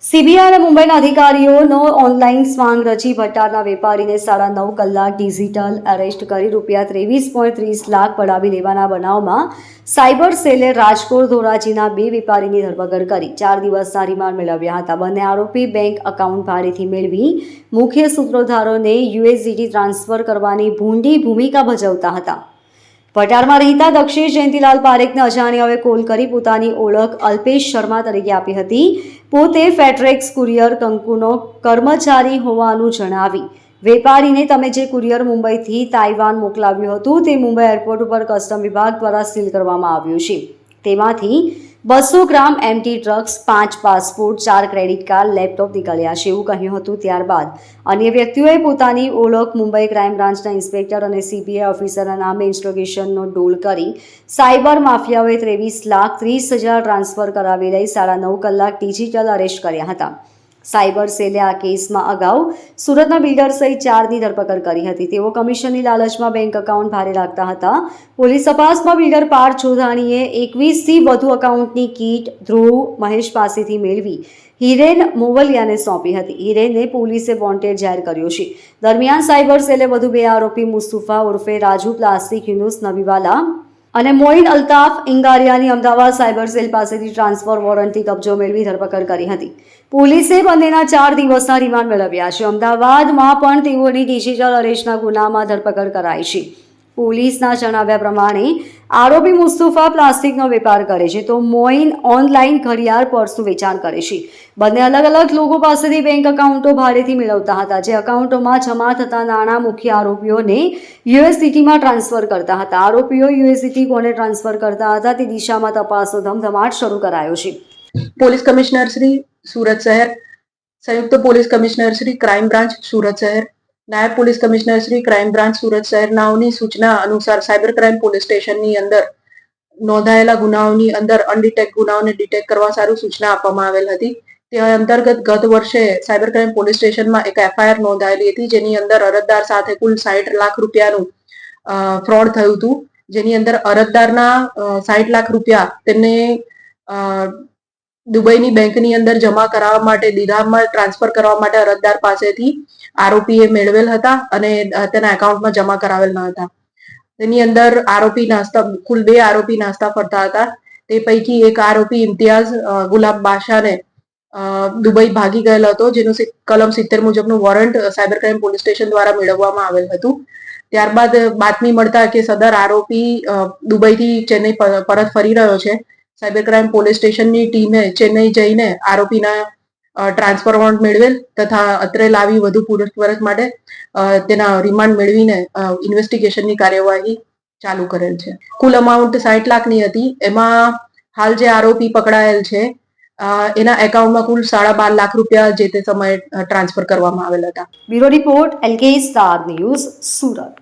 CBI અને મુંબઈના અધિકારીઓનો ઓનલાઈન સ્વાંગ રચી ભટ્ટારના વેપારીને 9.5 કલાક ડિજિટલ અરેસ્ટ કરી ₹23.30 લાખ પડાવી લેવાના બનાવમાં સાયબર સેલે રાજકોટ ધોરાજીના 2 વેપારીની ધરપકડ કરી 4 દિવસના રિમાન્ડ મેળવ્યા હતા. બંને આરોપી બેંક એકાઉન્ટ ભાડેથી મેળવી મુખ્ય સૂત્રધારોને યુએસડીટી ટ્રાન્સફર કરવાની ભૂંડી ભૂમિકા ભજવતા હતા. ભટારમાં રહેતા દક્ષેશ જયંતિલાલ પારેખને અજાણ્યાઓએ કોલ કરી પોતાની ઓળખ અલ્પેશ શર્મા તરીકે આપી હતી. પોતે ફેડરેક્સ કુરિયર કંકુનો કર્મચારી હોવાનું જણાવી વેપારીને તમે જે કુરિયર મુંબઈથી તાઇવાન મોકલાવ્યું હતું તે મુંબઈ એરપોર્ટ ઉપર કસ્ટમ વિભાગ દ્વારા સીલ કરવામાં આવ્યું છે. તેમાંથી 200 gram MD drugs, 5 passport, 4 credit card, laptop નીકળ્યા છે એવું કહ્યું હતું. ત્યારબાદ અન્ય વ્યક્તિઓએ પોતાની ઓળખ મુંબઈ ક્રાઇમ બ્રાન્ચના ઇન્સ્પેક્ટર અને સીબીઆઈ ઓફિસરના નામે ઇન્સ્ટ્રોગેશનનો ડોલ કરી સાયબર માફિયાઓએ 23,30,000 ટ્રાન્સફર કરાવી લઈ 9.5 કલાક ડિજિટલ અરેસ્ટ કર્યા હતા. સાયબર સેલે આ કેસમાં અગાઉ સુરતના બિલ્ડર સહિત 4ની ધરપકડ કરી હતી. તેઓ કમિશનની લાલચમાં બેંક એકાઉન્ટ ભાડે રાખતા હતા. પોલીસ તપાસમાં બિલ્ડર પાર્થ ચોધાણીએ 21થી વધુ એકાઉન્ટની કીટ ધ્રુવ મહેશ પાસેથી મેળવી હિરેન મોવલિયાને સોંપી હતી. હિરેનને પોલીસે વોન્ટેડ જાહેર કર્યો છે. દરમિયાન સાયબર સેલે વધુ 2 આરોપી મુસ્તુફા ઉર્ફે રાજુ પ્લાસ્ટિક યુનુસ નબીવાલા અને મોઇન અલ્તાફ ઇંગારિયાની અમદાવાદ સાયબર સેલ પાસેથી ટ્રાન્સફર વોરંટથી કબજો મેળવી ધરપકડ કરી હતી. પોલીસે બંનેના 4 દિવસના રિમાન્ડ મેળવ્યા છે. અમદાવાદમાં પણ તેઓની ડિજિટલ અરેસ્ટના ગુનામાં ધરપકડ કરાઈ છે. પોલીસના જણાવ્યા પ્રમાણે આરોપી મુસ્તુફા પ્લાસ્ટિકનો વેપાર કરે છે તો મોઇન ઓનલાઈન ઘડિયાળ પર્સનું વેચાણ કરે છે. બંને અલગ અલગ લોકો પાસેથી બેંક એકાઉન્ટો ભાડેથી મેળવતા હતા. જે એકાઉન્ટોમાં જમા થતા નાણાં મુખ્ય આરોપીઓને યુએસડીટીમાં ટ્રાન્સફર કરતા હતા. આરોપીઓ યુએસડીટી કોને ટ્રાન્સફર કરતા હતા તે દિશામાં તપાસનો ધમધમાટ શરૂ કરાયો છે. પોલીસ કમિશનર શ્રી સુરત શહેર, સંયુક્ત police commissioner Shri crime branch Surat શહેર, નાયબ police commissioner Shri crime branch Surat શહેરનાઓની સૂચના અનુસાર સાયબર ક્રાઇમ પોલીસ સ્ટેશનની અંદર નોંધાયેલા ગુનાઓની અંદર અનડિટેક્ટ ગુનાઓને ડિટેક્ટ કરવા સારું સૂચના આપવામાં આવેલ હતી. તે અંતર્ગત ગત વર્ષે સાયબર ક્રાઇમ પોલીસ સ્ટેશનમાં એક એફઆઈઆર નોંધાયેલી હતી જેની અંદર અરજદાર સાથે કુલ 60 લાખ રૂપિયાનું ફ્રોડ થયું હતું. જેની અંદર અરજદારના 60 લાખ રૂપિયા તેને દુબઈની બેંકની અંદર જમા કરાવવા માટે દિરહામમાં ટ્રાન્સફર કરવા માટે અરજદાર પાસેથી આરોપીએ મેળવેલ હતા અને તેના એકાઉન્ટમાં જમા કરાવેલ ન હતા. તેની અંદર કુલ 2 આરોપી નાસ્તા ફરતા હતા. તે પૈકી એક આરોપી ઇમ્તિયાઝ ગુલાબ બાદશાહને દુબઈ ભાગી ગયેલો હતો, જેનું કલમ 70 મુજબનું warrant cyber crime police station દ્વારા મેળવવામાં આવેલ હતું. ત્યારબાદ બાતમી મળતા કે સદર આરોપી દુબઈથી ચેન્નઈ પરત ફરી રહ્યો છે. સાયબર ક્રાઇમ પોલીસ સ્ટેશનની ટીમે ચેન્નઈ જઈને આરોપીના ટ્રાન્સફર વોરંટ મેળવેલ તથા અત્રે લાવી વધુ પૂછપરછ માટે તેના રિમાન્ડ મેળવીને ઇન્વેસ્ટિગેશનની કાર્યવાહી ચાલુ કરેલ છે. કુલ અમાઉન્ટ 60 લાખની હતી. એમાં હાલ જે આરોપી પકડાયેલ છે એના એકાઉન્ટમાં કુલ 12.5 લાખ રૂપિયા જે તે સમયે ટ્રાન્સફર કરવામાં આવેલ હતા. Bureau report LK star news Surat.